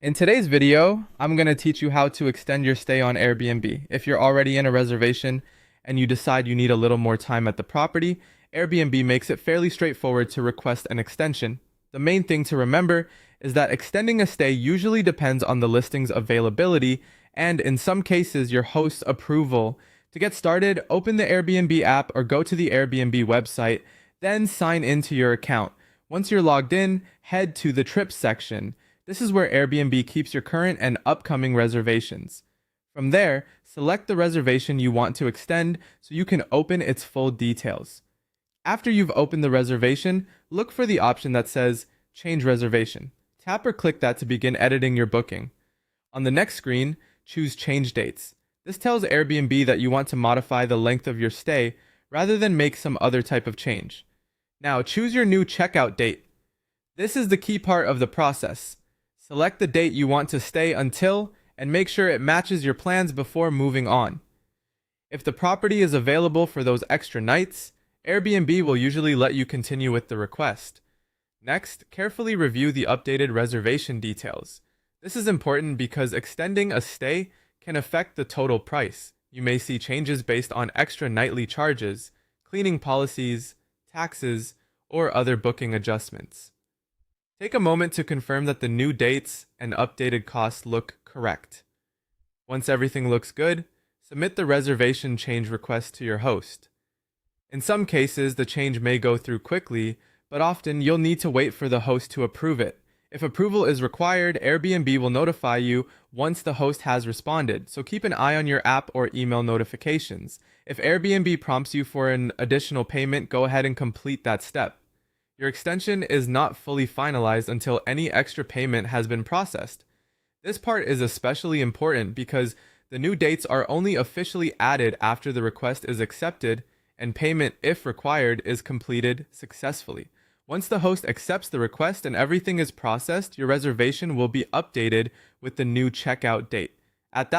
In today's video, I'm going to teach you how to extend your stay on Airbnb. If you're already in a reservation and you decide you need a little more time at the property, Airbnb makes it fairly straightforward to request an extension. The main thing to remember is that extending a stay usually depends on the listing's availability and, in some cases, your host's approval. To get started, open the Airbnb app or go to the Airbnb website, then sign into your account. Once you're logged in, head to the trips section. This is where Airbnb keeps your current and upcoming reservations. From there, select the reservation you want to extend so you can open its full details. After you've opened the reservation, look for the option that says Change Reservation. Tap or click that to begin editing your booking. On the next screen, choose Change Dates. This tells Airbnb that you want to modify the length of your stay rather than make some other type of change. Now, choose your new checkout date. This is the key part of the process. Select the date you want to stay until and make sure it matches your plans before moving on. If the property is available for those extra nights, Airbnb will usually let you continue with the request. Next, carefully review the updated reservation details. This is important because extending a stay can affect the total price. You may see changes based on extra nightly charges, cleaning policies, taxes, or other booking adjustments. Take a moment to confirm that the new dates and updated costs look correct. Once everything looks good, submit the reservation change request to your host. In some cases, the change may go through quickly, but often you'll need to wait for the host to approve it. If approval is required, Airbnb will notify you once the host has responded, so keep an eye on your app or email notifications. If Airbnb prompts you for an additional payment, go ahead and complete that step. Your extension is not fully finalized until any extra payment has been processed. This part is especially important because the new dates are only officially added after the request is accepted and payment, if required, is completed successfully. Once the host accepts the request and everything is processed, your reservation will be updated with the new checkout date. At that